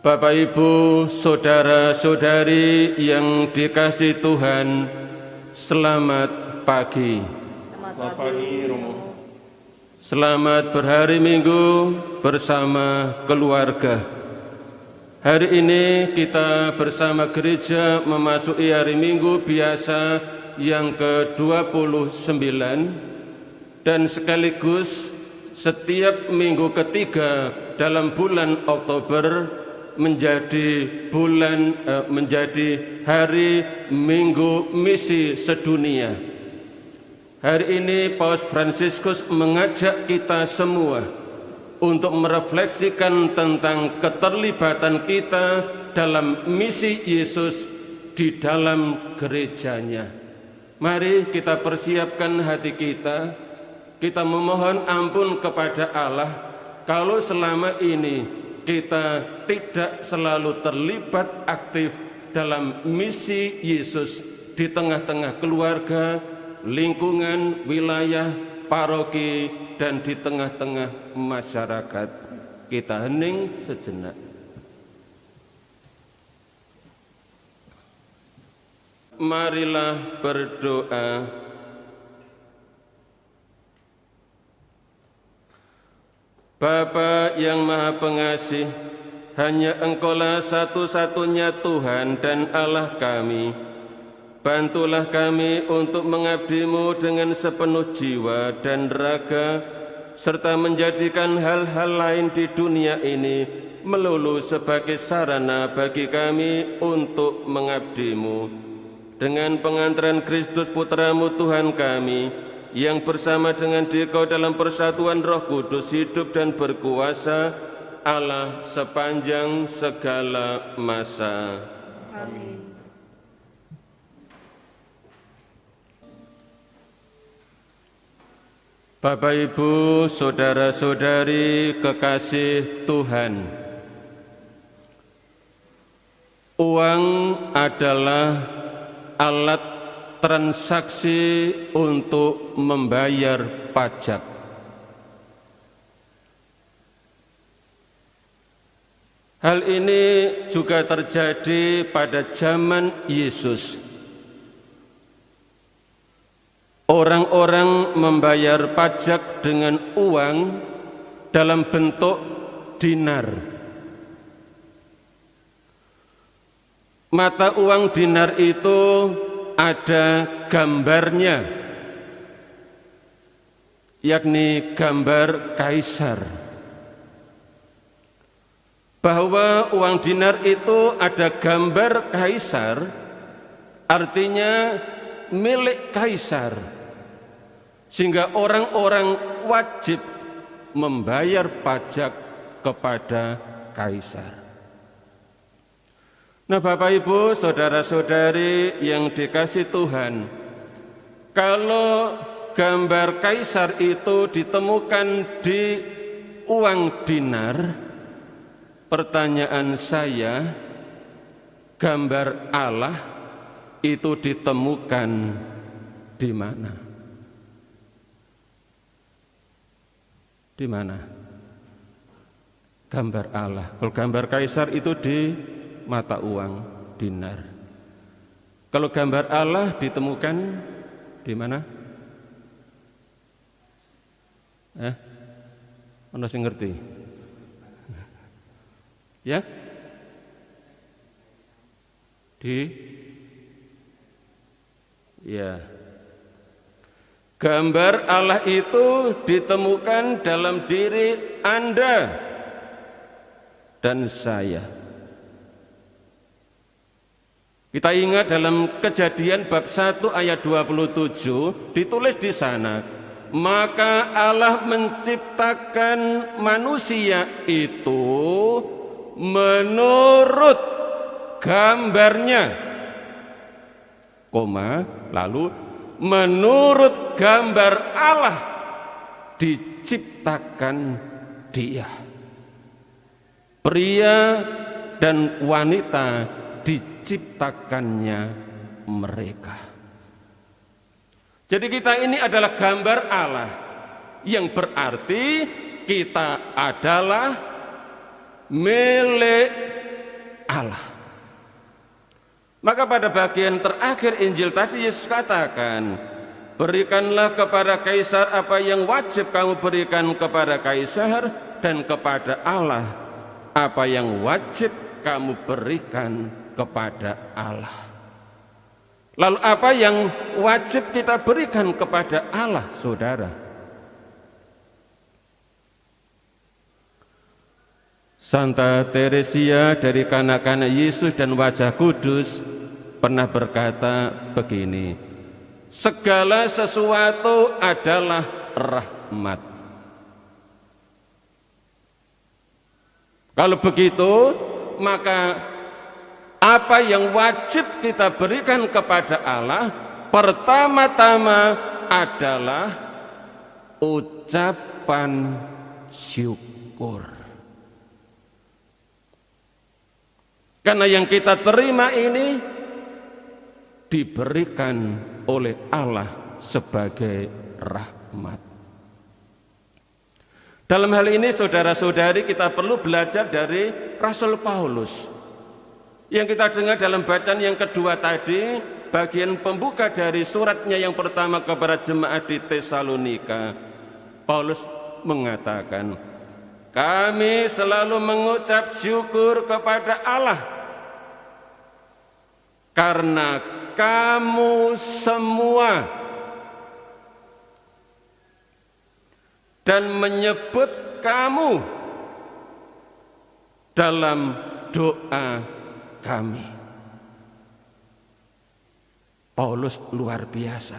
Bapak, Ibu, saudara-saudari yang dikasihi Tuhan, selamat pagi. Selamat pagi, Romo. Selamat berhari Minggu bersama keluarga. Hari ini kita bersama gereja memasuki hari Minggu biasa yang ke-29 dan sekaligus setiap minggu ketiga dalam bulan Oktober menjadi hari Minggu Misi Sedunia. Hari ini Paus Fransiskus mengajak kita semua untuk merefleksikan tentang keterlibatan kita dalam misi Yesus di dalam gerejanya. Mari kita persiapkan hati kita memohon ampun kepada Allah kalau selama ini kita tidak selalu terlibat aktif dalam misi Yesus di tengah-tengah keluarga, lingkungan, wilayah, paroki, dan di tengah-tengah masyarakat. Kita hening sejenak. Marilah berdoa. Bapa yang Maha Pengasih, hanya Engkaulah satu-satunya Tuhan dan Allah kami. Bantulah kami untuk mengabdi-Mu dengan sepenuh jiwa dan raga, serta menjadikan hal-hal lain di dunia ini melulu sebagai sarana bagi kami untuk mengabdi-Mu. Dengan pengantaran Kristus Putra-Mu Tuhan kami, yang bersama dengan Dikau dalam persatuan Roh Kudus hidup dan berkuasa, Allah sepanjang segala masa. Amin. Bapak, Ibu, saudara-saudari kekasih Tuhan, uang adalah alat transaksi untuk membayar pajak. Hal ini juga terjadi pada zaman Yesus. Orang-orang membayar pajak dengan uang dalam bentuk dinar. Mata uang dinar itu ada gambarnya, yakni gambar kaisar. Bahwa uang dinar itu ada gambar kaisar, artinya milik kaisar, sehingga orang-orang wajib membayar pajak kepada kaisar. Nah, Bapak, Ibu, saudara-saudari yang dikasihi Tuhan, kalau gambar kaisar itu ditemukan di uang dinar, pertanyaan saya, gambar Allah itu ditemukan di mana? Di mana? Gambar Allah. Kalau gambar kaisar itu di mata uang dinar. Kalau gambar Allah ditemukan di mana? Mana sing ngerti? Ya? Ya. Gambar Allah itu ditemukan dalam diri Anda dan saya. Kita ingat dalam Kejadian bab 1 ayat 27 ditulis di sana, maka Allah menciptakan manusia itu menurut gambarnya, lalu menurut gambar Allah diciptakan dia. Pria dan wanita diciptakannya mereka. Jadi kita ini adalah gambar Allah, yang berarti kita adalah milik Allah. Maka pada bagian terakhir Injil tadi Yesus katakan, berikanlah kepada kaisar apa yang wajib kamu berikan kepada kaisar, dan kepada Allah apa yang wajib kamu berikan kepada Allah. Lalu apa yang wajib kita berikan kepada Allah, saudara? Santa Teresia dari kanak-kanak Yesus dan Wajah Kudus pernah berkata begini, segala sesuatu adalah rahmat. Kalau begitu, maka apa yang wajib kita berikan kepada Allah pertama-tama adalah ucapan syukur. Karena yang kita terima ini diberikan oleh Allah sebagai rahmat. Dalam hal ini saudara-saudari, kita perlu belajar dari Rasul Paulus. Yang kita dengar dalam bacaan yang kedua tadi, bagian pembuka dari suratnya yang pertama kepada jemaat di Tesalonika, Paulus mengatakan, kami selalu mengucap syukur kepada Allah karena kamu semua, dan menyebut kamu dalam doa kami. Paulus luar biasa.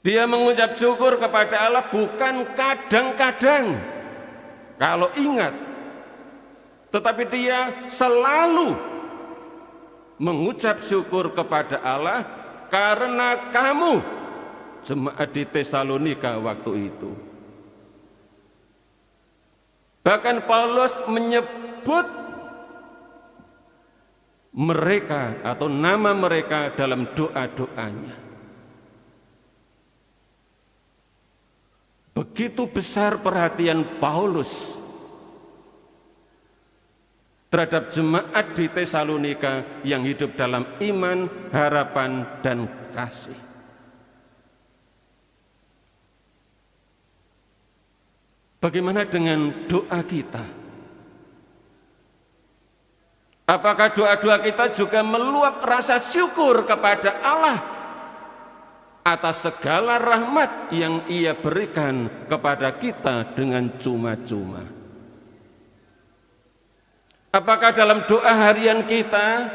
Dia mengucap syukur kepada Allah bukan kadang-kadang kalau ingat, tetapi dia selalu mengucap syukur kepada Allah karena kamu, jemaat di Tesalonika waktu itu. Bahkan Paulus menyebut mereka atau nama mereka dalam doa-doanya. Begitu besar perhatian Paulus terhadap jemaat di Tesalonika yang hidup dalam iman, harapan, dan kasih. Bagaimana dengan doa kita? Apakah doa-doa kita juga meluap rasa syukur kepada Allah atas segala rahmat yang Ia berikan kepada kita dengan cuma-cuma? Apakah dalam doa harian kita,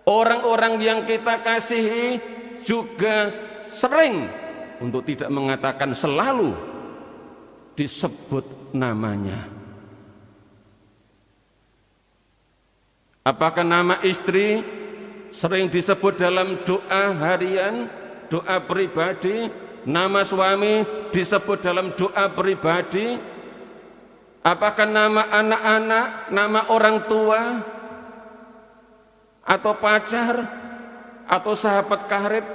orang-orang yang kita kasihi juga sering, untuk tidak mengatakan selalu, disebut namanya? Apakah nama istri sering disebut dalam doa harian, doa pribadi? Nama suami disebut dalam doa pribadi? Apakah nama anak-anak, nama orang tua, atau pacar, atau sahabat karib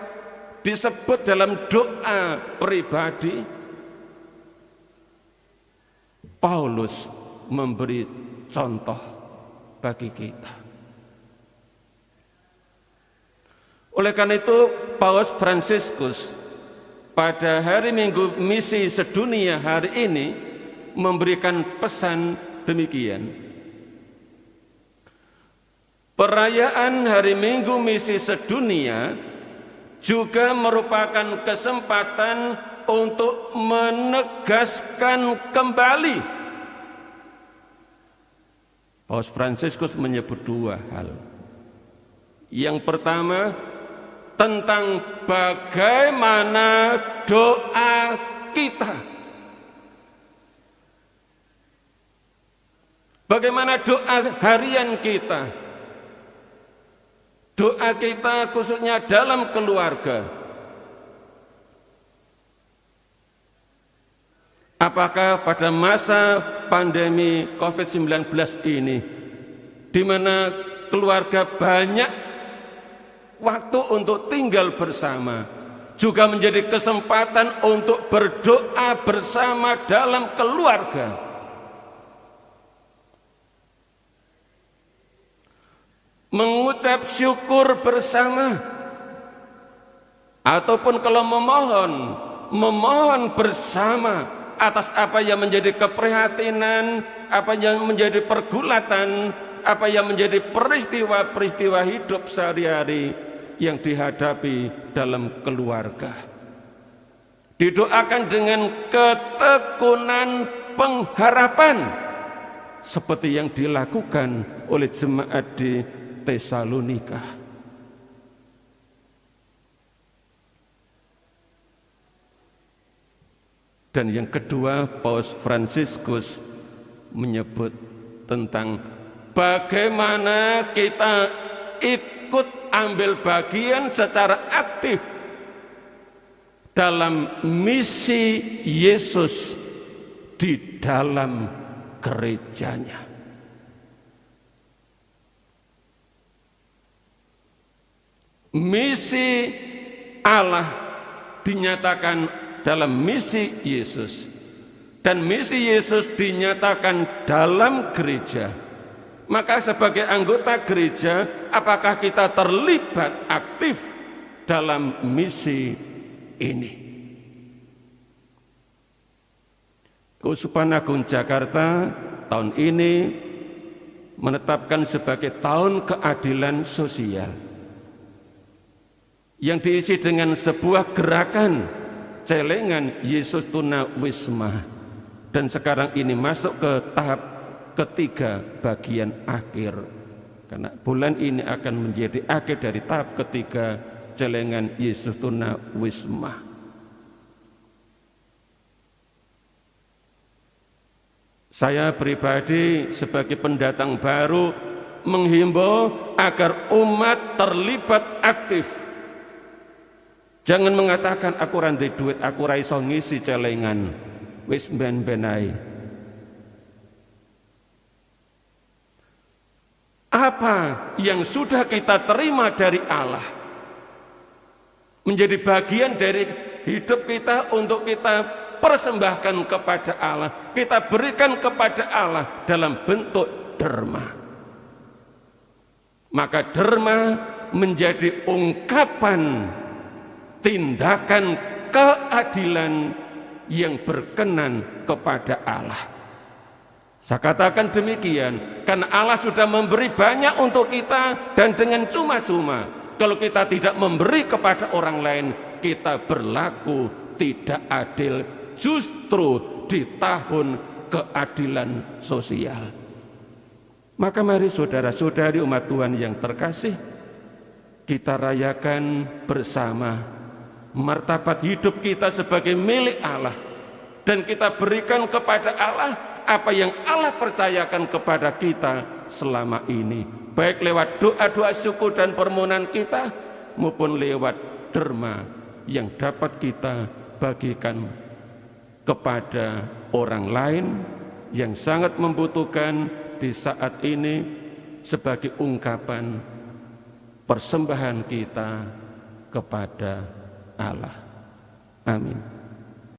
disebut dalam doa pribadi? Paulus memberi contoh bagi kita. Oleh karena itu, Paus Fransiskus pada hari Minggu Misi Sedunia hari ini memberikan pesan demikian. Perayaan Hari Minggu Misi Sedunia juga merupakan kesempatan untuk menegaskan kembali. Paus Fransiskus menyebut dua hal. Yang pertama, tentang bagaimana doa kita. Bagaimana doa harian kita. Doa kita khususnya dalam keluarga. Apakah pada masa pandemi COVID-19 ini, di mana keluarga banyak waktu untuk tinggal bersama, juga menjadi kesempatan untuk berdoa bersama dalam keluarga? mengucap syukur bersama, ataupun kalau memohon bersama atas apa yang menjadi keprihatinan, apa yang menjadi pergulatan, apa yang menjadi peristiwa-peristiwa hidup sehari-hari yang dihadapi dalam keluarga. Didoakan dengan ketekunan pengharapan seperti yang dilakukan oleh jemaat di Tesalonika. Dan yang kedua, Paus Fransiskus menyebut tentang bagaimana kita ikut ambil bagian secara aktif dalam misi Yesus di dalam gerejanya. Misi Allah dinyatakan dalam misi Yesus, dan misi Yesus dinyatakan dalam gereja. Maka sebagai anggota gereja, apakah kita terlibat aktif dalam misi ini? Keuskupan Agung Jakarta tahun ini menetapkan sebagai tahun keadilan sosial yang diisi dengan sebuah gerakan celengan Yesus Tunawisma, dan sekarang ini masuk ke tahap ketiga bagian akhir, karena bulan ini akan menjadi akhir dari tahap ketiga celengan Yesus Tunawisma. Saya pribadi sebagai pendatang baru menghimbau agar umat terlibat aktif. Jangan mengatakan aku randai duit, aku ra iso ngisi celengan, wis ben-ben ae. Apa yang sudah kita terima dari Allah menjadi bagian dari hidup kita untuk kita persembahkan kepada Allah, kita berikan kepada Allah dalam bentuk derma. Maka derma menjadi ungkapan tindakan keadilan yang berkenan kepada Allah. Saya katakan demikian karena Allah sudah memberi banyak untuk kita, dan dengan cuma-cuma kalau kita tidak memberi kepada orang lain, kita berlaku tidak adil justru di tahun keadilan sosial. Maka mari saudara-saudari umat Tuhan yang terkasih, kita rayakan bersama martabat hidup kita sebagai milik Allah, dan kita berikan kepada Allah apa yang Allah percayakan kepada kita selama ini, baik lewat doa-doa syukur dan permohonan kita maupun lewat derma yang dapat kita bagikan kepada orang lain yang sangat membutuhkan di saat ini sebagai ungkapan persembahan kita kepada Allah. Amin.